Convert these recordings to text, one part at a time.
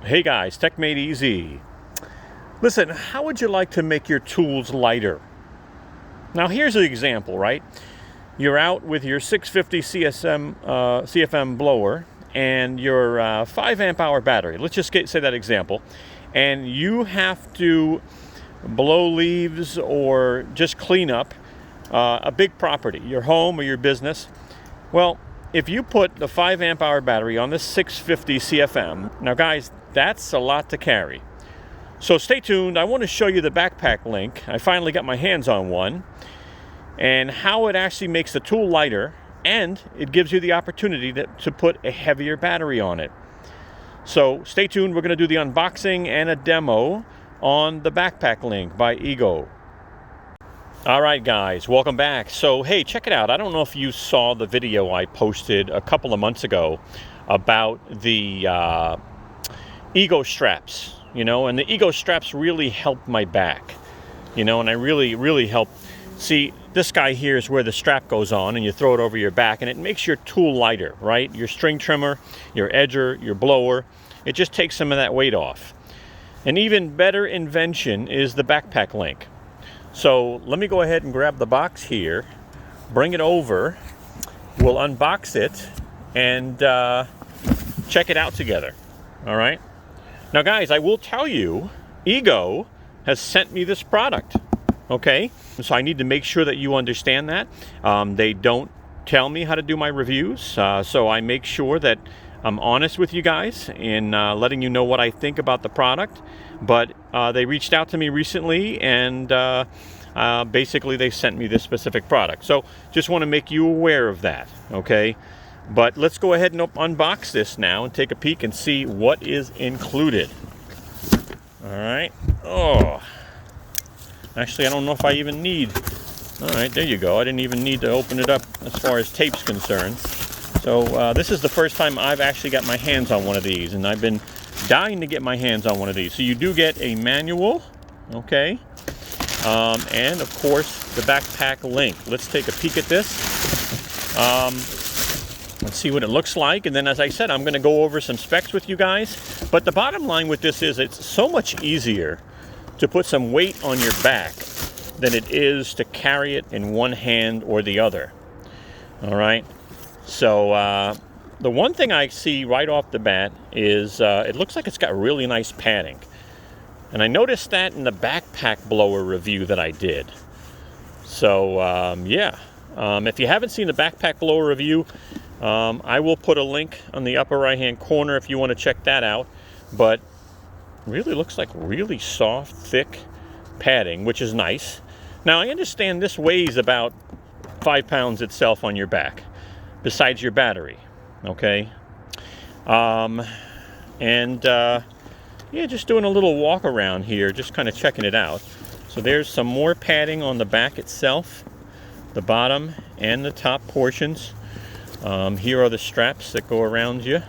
Hey guys, techmadeezy. Listen, how would you like to make your tools lighter? Now here's an example, right? You're out with your 650 CFM blower and your 5 amp hour battery. Let's just say that example. And you have to blow leaves or just clean up a big property, your home or your business. Well, if you put the 5 amp hour battery on this 650 CFM, now guys, that's a lot to carry. So stay tuned. I want to show you the BackPack link. I finally got my hands on one, and how it actually makes the tool lighter, and it gives you the opportunity to put a heavier battery on it. So stay tuned. We're going to do the unboxing and a demo on the BackPack link by Ego. All right, guys, welcome back. So, hey, check it out. I don't know if you saw the video I posted a couple of months ago about the Ego straps, and the Ego straps really helped my back, and I really help. See, this guy here is where the strap goes on, and you throw it over your back, and it makes your tool lighter, right? Your string trimmer, your edger, your blower, it just takes some of that weight off. An even better invention is the BackPack link. So let me go ahead and grab the box here, bring it over, we'll unbox it, and check it out together, all right? Now guys, I will tell you, Ego has sent me this product, okay? So I need to make sure that you understand that. They don't tell me how to do my reviews, so I make sure that I'm honest with you guys in letting you know what I think about the product. But they reached out to me recently, and basically they sent me this specific product. So just want to make you aware of that, okay? But let's go ahead and unbox this now and take a peek and see what is included. All right. Oh, actually, I don't know if I even need. All right, there you go. I didn't even need to open it up as far as tape's concerned. So this is the first time I've actually got my hands on one of these, and I've been dying to get my hands on one of these. So you do get a manual, okay, and of course the BackPack link. Let's take a peek at this. Let's see what it looks like, and then, as I said, I'm going to go over some specs with you guys. But the bottom line with this is it's so much easier to put some weight on your back than it is to carry it in one hand or the other. All right. So the one thing I see right off the bat is it looks like it's got really nice padding. And I noticed that in the BackPack blower review that I did. So yeah, if you haven't seen the BackPack blower review, I will put a link on the upper right hand corner if you want to check that out. But really looks like really soft, thick padding, which is nice. Now I understand this weighs about 5 pounds itself on your back, besides your battery, okay? Yeah, just doing a little walk around here, just kind of checking it out. So there's some more padding on the back itself, the bottom and the top portions. Here are the straps that go around you.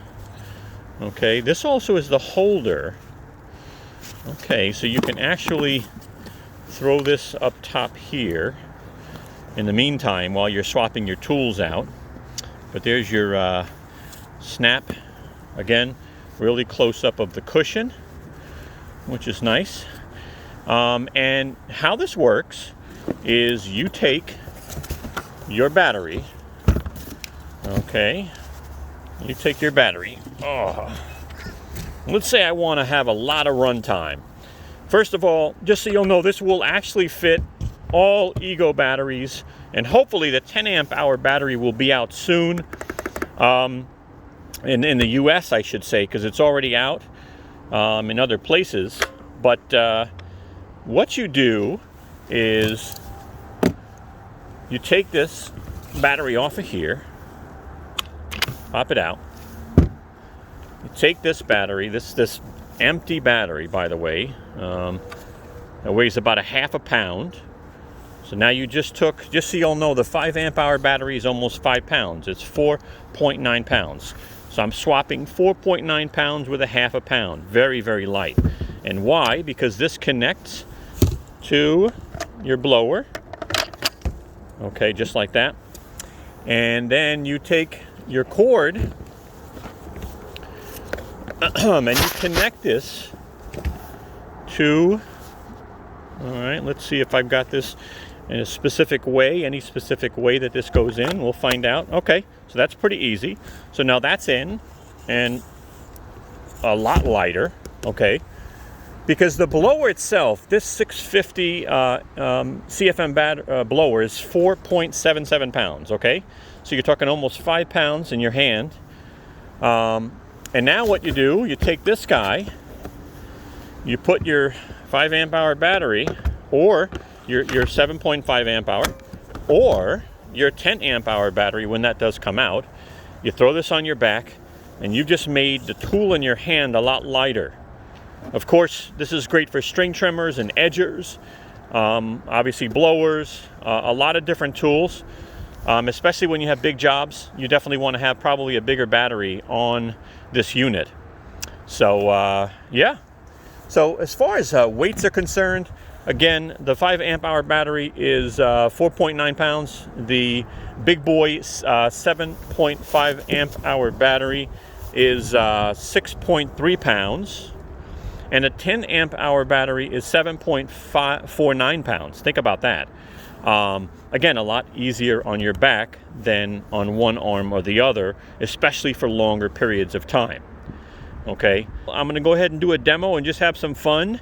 Okay, this also is the holder. Okay, so you can actually throw this up top here in the meantime while you're swapping your tools out. But there's your snap, again, really close up of the cushion, which is nice. And how this works is you take your battery, okay, you take your battery. Oh, let's say I want to have a lot of run time. First of all, just so you'll know, this will actually fit all Ego batteries, and hopefully the 10 amp hour battery will be out soon. In the US, I should say, because it's already out in other places. But what you do is you take this battery off of here, pop it out. You take this battery, this empty battery, by the way, it weighs about 1/2 pound. So now you just took, just so you'll know, the 5 amp hour battery is almost 5 pounds. It's 4.9 pounds. So I'm swapping 4.9 pounds with 1/2 pound. Very, very light. And why? Because this connects to your blower. Okay, just like that. And then you take your cord And you connect this to, all right, let's see if I've got this in a specific way, any specific way that this goes in. We'll find out. Okay, so that's pretty easy. So now that's in, and a lot lighter, okay? Because the blower itself, this 650 CFM blower is 4.77 pounds, okay? So you're talking almost 5 pounds in your hand. And now what you do, you take this guy, you put your 5 amp hour battery, or your 7.5 amp hour, or your 10 amp hour battery when that does come out. You throw this on your back, and you've just made the tool in your hand a lot lighter. Of course, this is great for string trimmers and edgers, obviously blowers, a lot of different tools, especially when you have big jobs. You definitely want to have probably a bigger battery on this unit. So yeah. So as far as weights are concerned, again, the 5 amp hour battery is 4.9 pounds. The big boy 7.5 amp hour battery is 6.3 pounds. And a 10 amp hour battery is 7.49 pounds. Think about that. Again, a lot easier on your back than on one arm or the other, especially for longer periods of time. Okay, I'm gonna go ahead and do a demo and just have some fun.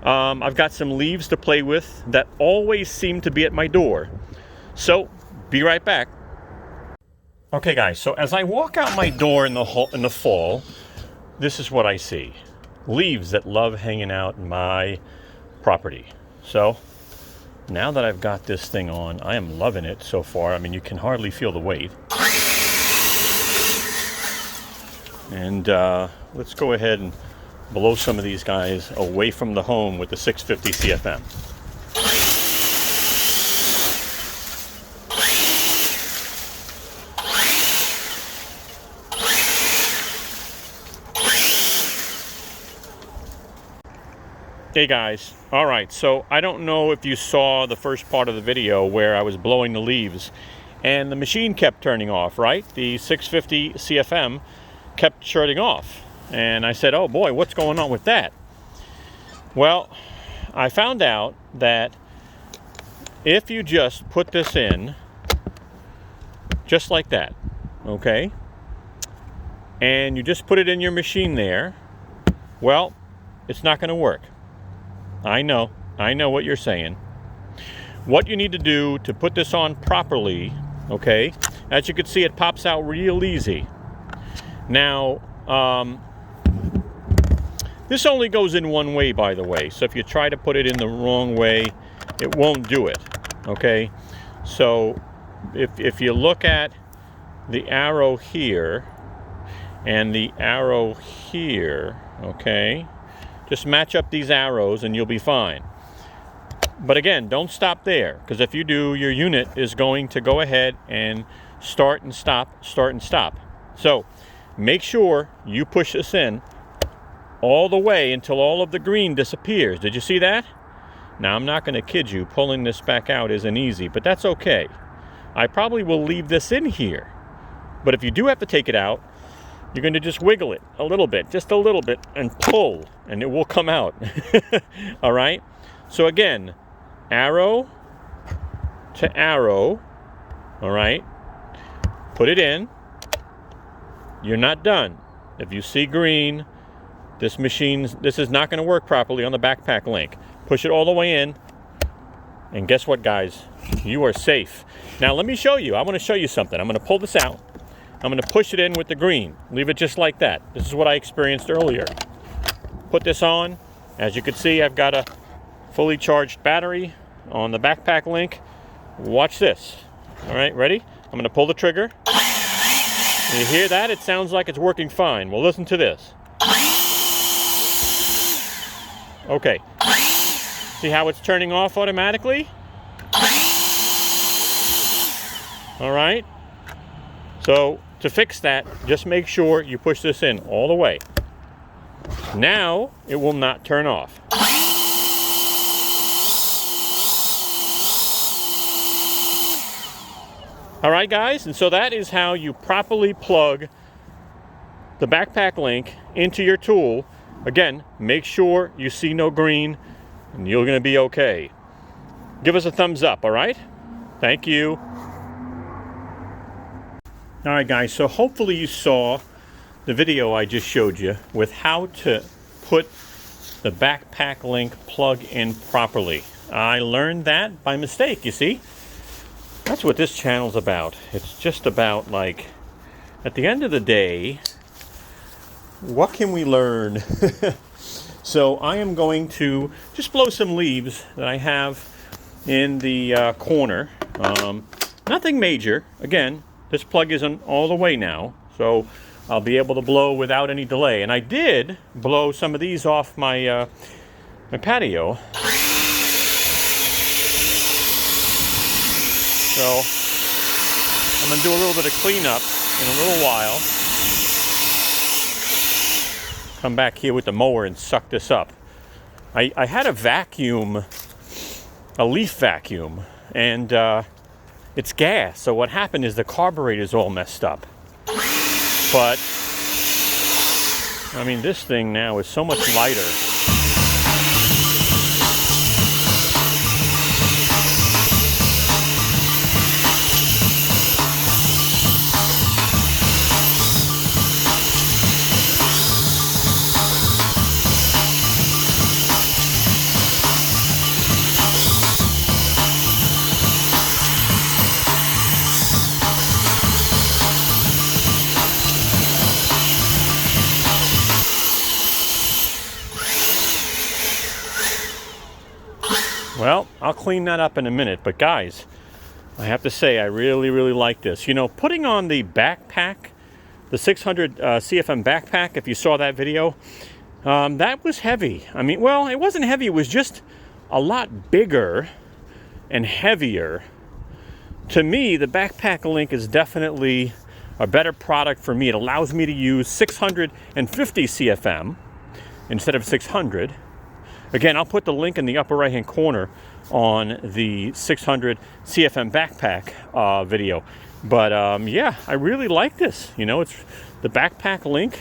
I've got some leaves to play with that always seem to be at my door. So, be right back. Okay guys, so as I walk out my door in the fall, this is what I see. Leaves that love hanging out in my property. So, now that I've got this thing on, I am loving it so far. I mean, you can hardly feel the weight. And let's go ahead and blow some of these guys away from the home with the 650 CFM. Hey guys, all right, so I don't know if you saw the first part of the video where I was blowing the leaves and the machine kept turning off, right? The 650 CFM kept shutting off. And I said, oh boy, what's going on with that? Well, I found out that if you just put this in, just like that, okay? And you just put it in your machine there, well, it's not gonna work. I know what you're saying. What you need to do to put this on properly, okay, as you can see, it pops out real easy. Now, this only goes in one way, by the way, so if you try to put it in the wrong way, it won't do it, okay? So, if you look at the arrow here and the arrow here, okay, just match up these arrows and you'll be fine. But again, don't stop there, because if you do, your unit is going to go ahead and start and stop, start and stop. So make sure you push this in all the way until all of the green disappears. Did you see that? Now, I'm not going to kid you, pulling this back out isn't easy, but that's okay. I probably will leave this in here. But if you do have to take it out, you're going to just wiggle it a little bit, just a little bit, and pull, and it will come out. All right? So again, arrow to arrow, all right? Put it in. You're not done. If you see green, this is not going to work properly on the BackPack link. Push it all the way in, and guess what, guys? You are safe. Now, let me show you. I want to show you something. I'm going to pull this out. I'm going to push it in with the green. Leave it just like that. This is what I experienced earlier. Put this on. As you can see, I've got a fully charged battery on the BackPack link. Watch this. All right, ready? I'm going to pull the trigger. You hear that? It sounds like it's working fine. Well, listen to this. Okay. See how it's turning off automatically? All right. So to fix that, just make sure you push this in all the way. Now it will not turn off. All right, guys, and so that is how you properly plug the BackPack link into your tool, again, make sure you see no green and you're going to be okay. Give us a thumbs up, all right? Thank you. All right, guys, so hopefully you saw the video I just showed you with how to put the BackPack link plug in properly. I learned that by mistake, you see? That's what this channel's about. It's just about, like, at the end of the day, what can we learn? So I am going to just blow some leaves that I have in the corner. Nothing major. Again, this plug isn't all the way now, so I'll be able to blow without any delay. And I did blow some of these off my my patio. So I'm going to do a little bit of cleanup in a little while. Come back here with the mower and suck this up. I had a vacuum, a leaf vacuum, and it's gas. So what happened is the carburetor is all messed up. But, I mean, this thing now is so much lighter. Well, I'll clean that up in a minute, but guys, I have to say I really, really like this. You know, putting on the BackPack, the 600 CFM BackPack, if you saw that video, that was heavy. I mean, well, it wasn't heavy, it was just a lot bigger and heavier. To me, the BackPack link is definitely a better product for me. It allows me to use 650 CFM instead of 600. Again, I'll put the link in the upper right-hand corner on the 600 CFM BackPack video. But yeah, I really like this. You know, it's the BackPack link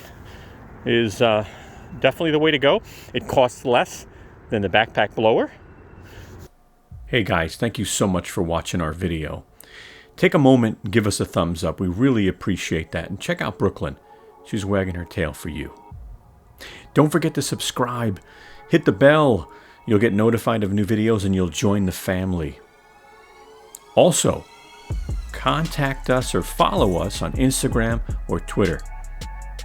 is definitely the way to go. It costs less than the BackPack blower. Hey guys, thank you so much for watching our video. Take a moment and give us a thumbs up. We really appreciate that. And check out Brooklyn. She's wagging her tail for you. Don't forget to subscribe. Hit the bell. You'll get notified of new videos and you'll join the family. Also, contact us or follow us on Instagram or Twitter.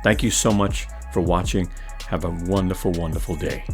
Thank you so much for watching. Have a wonderful, wonderful day.